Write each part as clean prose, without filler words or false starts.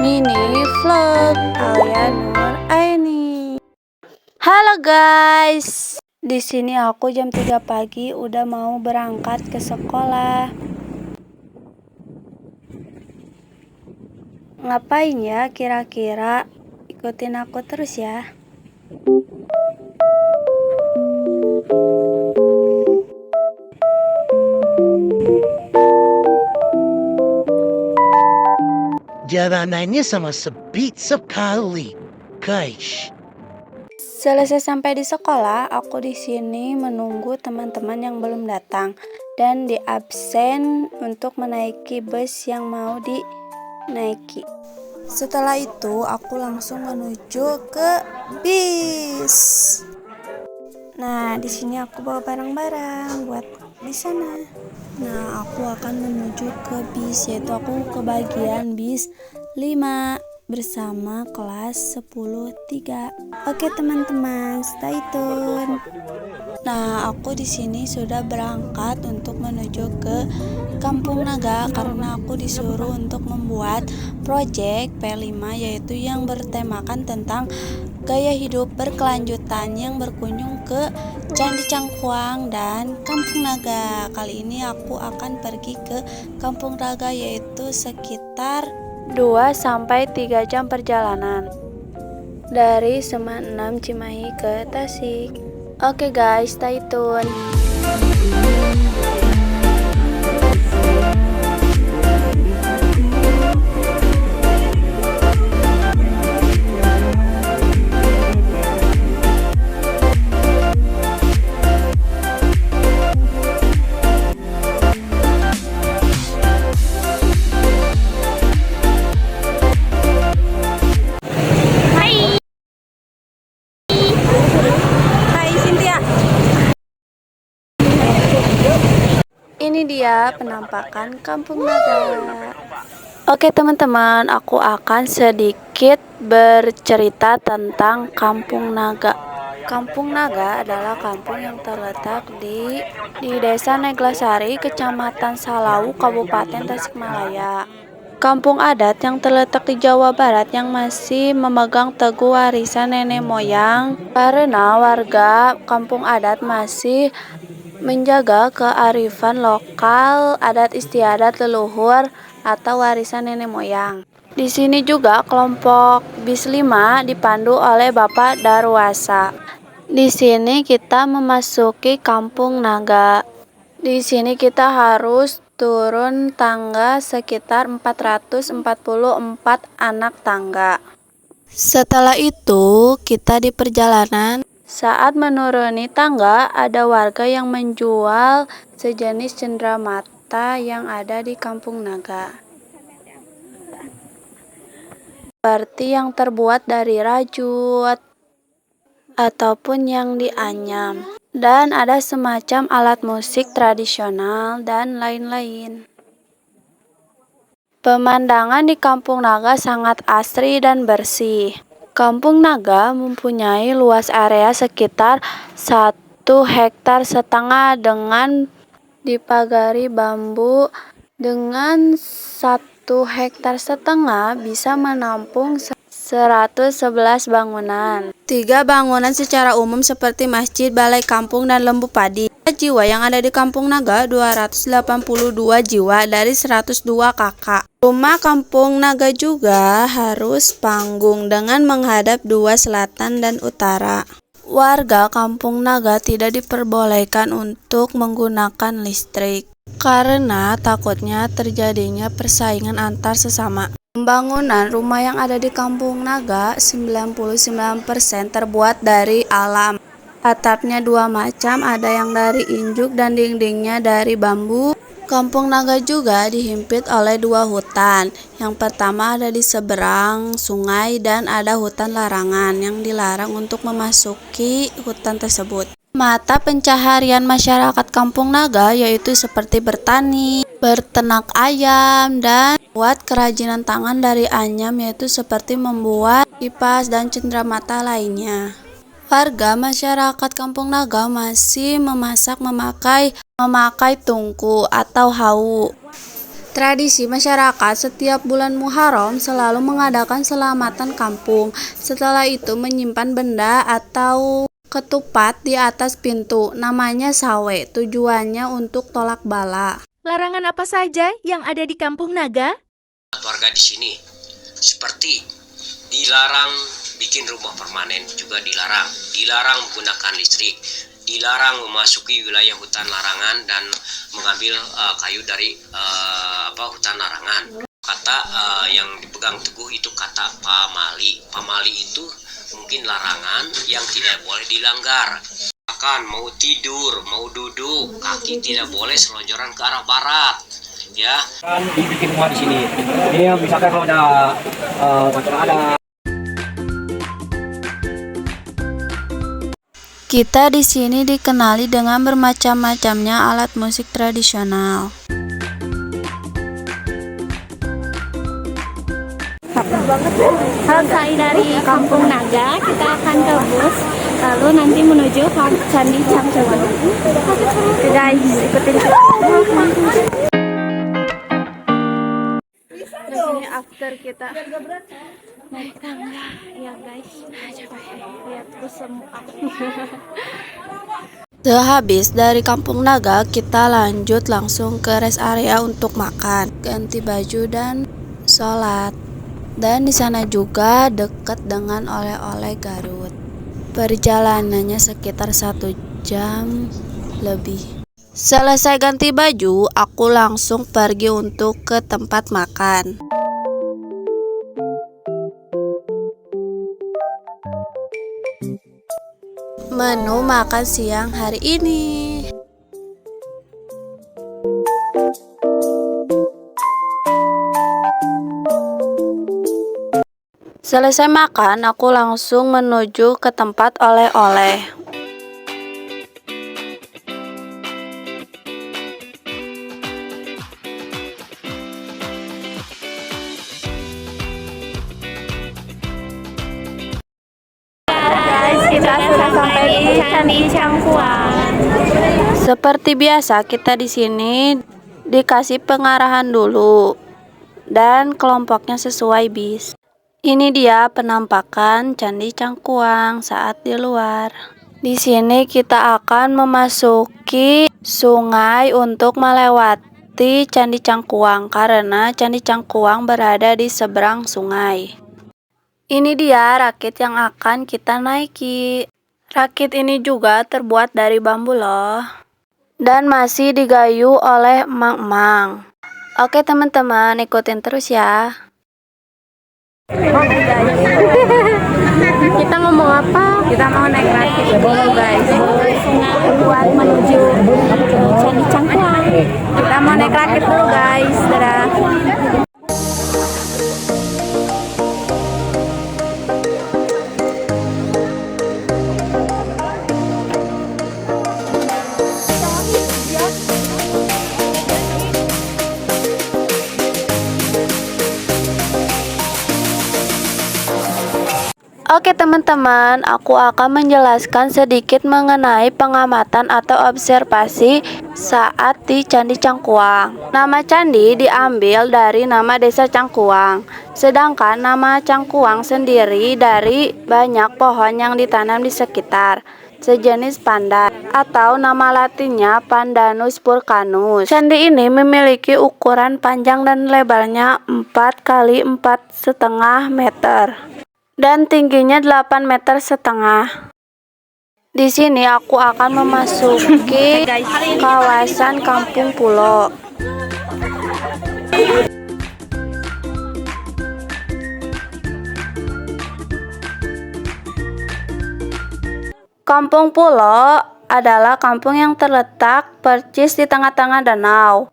mini vlog Alia Nur Aini. Halo guys, di sini aku jam 3 pagi udah mau berangkat ke sekolah. Ngapain ya kira-kira? Ikutin aku terus ya. Jalanannya sama sempit sekali, guys. Selesai sampai di sekolah, aku di sini menunggu teman-teman yang belum datang dan di absen untuk menaiki bus yang mau dinaiki. Setelah itu, aku langsung menuju ke bis. Nah, di sini aku bawa barang-barang buat di sana. Nah, aku akan menuju ke bis, yaitu aku ke bagian bis 5 bersama kelas 10-3. Oke teman-teman, stay tune. Nah, aku di sini sudah berangkat untuk menuju ke Kampung Naga karena aku disuruh untuk membuat project P5, yaitu yang bertemakan tentang gaya hidup berkelanjutan yang berkunjung ke Candi Cangkuang dan Kampung Naga. Kali ini aku akan pergi ke Kampung Naga, yaitu sekitar 2-3 jam perjalanan dari Seman 6 Cimahi ke Tasik. Oke guys, stay tune. Ini dia penampakan Kampung Naga. Oke teman-teman, aku akan sedikit bercerita tentang Kampung Naga. Kampung Naga adalah kampung yang terletak di Desa Neglasari, Kecamatan Salau, Kabupaten Tasikmalaya. Kampung adat yang terletak di Jawa Barat yang masih memegang teguh warisan nenek moyang, karena warga kampung adat masih menjaga kearifan lokal, adat istiadat leluhur atau warisan nenek moyang. Di sini juga kelompok bis 5 dipandu oleh Bapak Darwasa. Di sini kita memasuki Kampung Naga. Di sini kita harus turun tangga sekitar 444 anak tangga. Setelah itu, kita di perjalanan. Saat menuruni tangga, ada warga yang menjual sejenis cenderamata yang ada di Kampung Naga. Seperti yang terbuat dari rajut ataupun yang dianyam. Dan ada semacam alat musik tradisional dan lain-lain. Pemandangan di Kampung Naga sangat asri dan bersih. Kampung Naga mempunyai luas area sekitar 1,5 hektar dengan dipagari bambu. Dengan 1,5 hektar bisa menampung 111 bangunan. 3 bangunan secara umum seperti masjid, balai kampung, dan lembu padi. Jiwa yang ada di Kampung Naga 282 jiwa dari 102 kakak. Rumah Kampung Naga juga harus panggung dengan menghadap 2 selatan dan utara. Warga Kampung Naga tidak diperbolehkan untuk menggunakan listrik karena takutnya terjadinya persaingan antar sesama. Pembangunan rumah yang ada di Kampung Naga 99% terbuat dari alam. Atapnya 2 macam, ada yang dari injuk dan dindingnya dari bambu. Kampung Naga juga dihimpit oleh 2 hutan. Yang pertama ada di seberang sungai dan ada hutan larangan yang dilarang untuk memasuki hutan tersebut. Mata pencaharian masyarakat Kampung Naga yaitu seperti bertani, berternak ayam, dan buat kerajinan tangan dari anyam yaitu seperti membuat kipas dan cenderamata lainnya. Warga masyarakat Kampung Naga masih memasak memakai tungku atau hawu. Tradisi masyarakat setiap bulan Muharram selalu mengadakan selamatan kampung. Setelah itu menyimpan benda atau ketupat di atas pintu, namanya sawe. Tujuannya untuk tolak bala. Larangan apa saja yang ada di Kampung Naga? Warga di sini seperti dilarang bikin rumah permanen, juga dilarang menggunakan listrik, dilarang memasuki wilayah hutan larangan dan mengambil kayu dari hutan larangan. Kata yang dipegang teguh itu kata pamali. Pamali itu mungkin larangan yang tidak boleh dilanggar. Bahkan mau tidur, mau duduk, kaki tidak boleh selonjoran ke arah barat. Ya. Kan dibikin rumah di sini. Ini misalkan kalau ada Kita di sini dikenali dengan bermacam-macamnya alat musik tradisional. Selesai dari Kampung Naga, kita akan ke bus, lalu nanti menuju ke Candi Cangkuang. Oke guys, ikutin kita. Di sini after kita Naik tangga, ya guys. Coba lihat semua. Sehabis dari Kampung Naga, kita lanjut langsung ke rest area untuk makan, ganti baju dan sholat. Dan di sana juga dekat dengan oleh-oleh Garut. Perjalanannya sekitar 1 jam lebih. Selesai ganti baju, aku langsung pergi untuk ke tempat makan. Menu makan siang hari ini. Selesai makan, aku langsung menuju ke tempat oleh-oleh. Guys, kita sudah sampai di Candi Cangkuang. Seperti biasa, kita di sini dikasih pengarahan dulu dan kelompoknya sesuai bis. Ini dia penampakan Candi Cangkuang saat di luar. Di sini kita akan memasuki sungai untuk melewati Candi Cangkuang karena Candi Cangkuang berada di seberang sungai. Ini dia rakit yang akan kita naiki. Rakit ini juga terbuat dari bambu loh. Dan masih digayu oleh emang-emang. Oke teman-teman, ikutin terus ya. Kita ngomong apa? Kita mau naik rakit dulu guys. Buat menuju Candi Cangkuang. Kita mau naik rakit dulu guys. Dadah. Oke teman-teman, aku akan menjelaskan sedikit mengenai pengamatan atau observasi saat di Candi Cangkuang. Nama candi diambil dari nama desa Cangkuang, sedangkan nama Cangkuang sendiri dari banyak pohon yang ditanam di sekitar, sejenis pandan, atau nama latinnya Pandanus purcanus. Candi ini memiliki ukuran panjang dan lebarnya 4 kali 4,5 meter. Dan tingginya 8,5 meter. Di sini aku akan memasuki kawasan Kampung Pulo. Kampung Pulo adalah kampung yang terletak persis di tengah-tengah danau.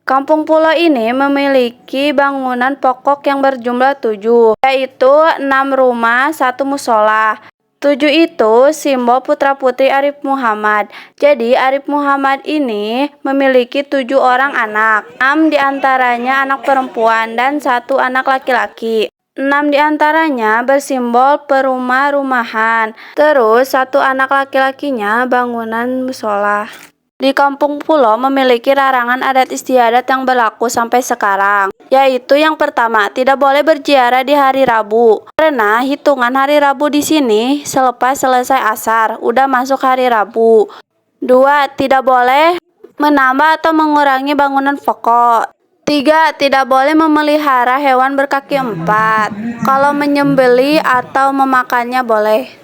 Kampung Pulo ini memiliki bangunan pokok yang berjumlah 7, yaitu 6 rumah, 1 musola. 7 itu simbol putra-putri Arif Muhammad. Jadi Arif Muhammad ini memiliki 7 orang anak. 6 diantaranya anak perempuan dan 1 anak laki-laki. 6 diantaranya bersimbol perumah-rumahan. Terus 1 anak laki-lakinya bangunan musola. di Kampung Pulo memiliki larangan adat istiadat yang berlaku sampai sekarang, yaitu yang pertama, tidak boleh berziarah di hari Rabu, karena hitungan hari Rabu di sini selepas selesai asar, udah masuk hari Rabu. 2. Tidak boleh menambah atau mengurangi bangunan pokok. 3. Tidak boleh memelihara hewan berkaki 4. Kalau menyembeli atau memakannya boleh.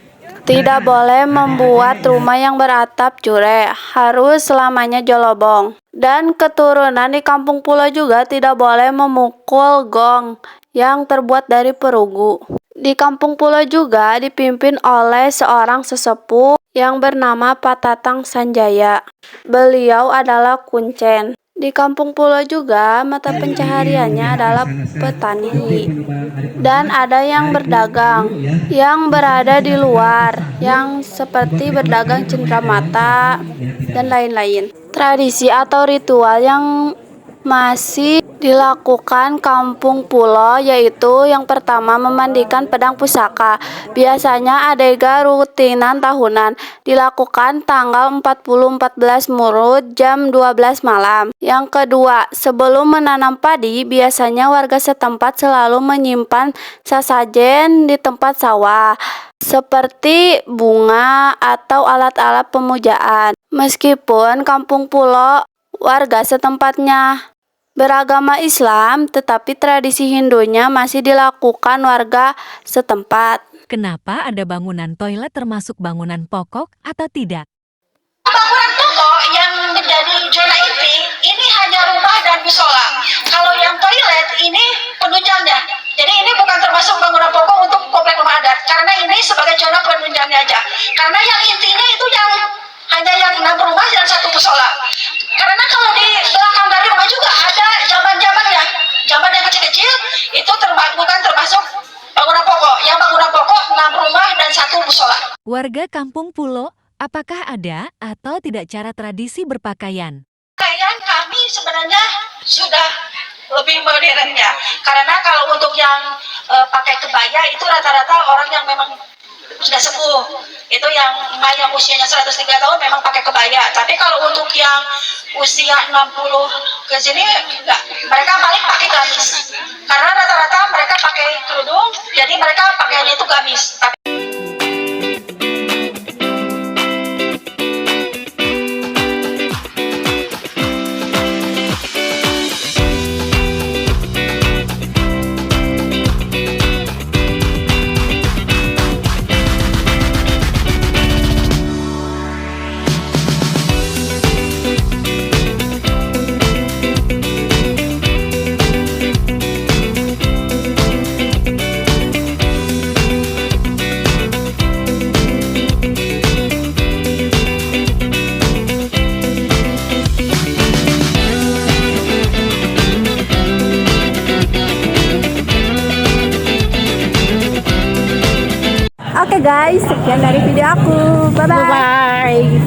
Tidak boleh membuat rumah yang beratap jure, harus selamanya jolobong. Dan keturunan di Kampung Pulo juga tidak boleh memukul gong yang terbuat dari perugu. Di Kampung Pulo juga dipimpin oleh seorang sesepuh yang bernama Patatang Sanjaya. Beliau adalah kuncen. Di Kampung Pulo juga mata pencahariannya adalah petani. Dan ada yang berdagang, yang berada di luar, yang seperti berdagang cenderamata dan lain-lain. Tradisi atau ritual yang masih dilakukan Kampung Pulo yaitu yang pertama memandikan pedang pusaka. Biasanya adegan rutinan tahunan dilakukan tanggal 14 Murud jam 12 malam. Yang kedua, sebelum menanam padi biasanya warga setempat selalu menyimpan sesajen di tempat sawah seperti bunga atau alat-alat pemujaan. Meskipun Kampung Pulo warga setempatnya beragama Islam, tetapi tradisi Hindunya masih dilakukan warga setempat. Kenapa ada bangunan toilet termasuk bangunan pokok atau tidak? Bangunan pokok yang menjadi zona inti ini hanya rumah dan musola. Kalau yang toilet ini penunjangnya. Jadi ini bukan termasuk bangunan pokok untuk komplek rumah adat, karena ini sebagai zona penunjangnya aja. Karena yang intinya itu yang hanya yang 6 rumah dan 1 musola. Karena kalau di belakang dari rumah juga ada jamban-jambannya, jamban yang kecil-kecil itu bukan termasuk bangunan pokok. Yang bangunan pokok 6 rumah dan 1 musola. Warga Kampung Pulo, apakah ada atau tidak cara tradisi berpakaian? Pakaian kami sebenarnya sudah lebih modern ya. Karena kalau untuk yang pakai kebaya itu rata-rata orang yang memang sudah sepuh. Itu yang usianya 103 tahun memang pakai kebaya. Tapi kalau untuk yang usia 60 ke sini enggak. Mereka paling pakai gamis. Karena rata-rata mereka pakai kerudung, jadi mereka pakaiannya itu gamis. Oke guys, sekian dari video aku. Bye-bye.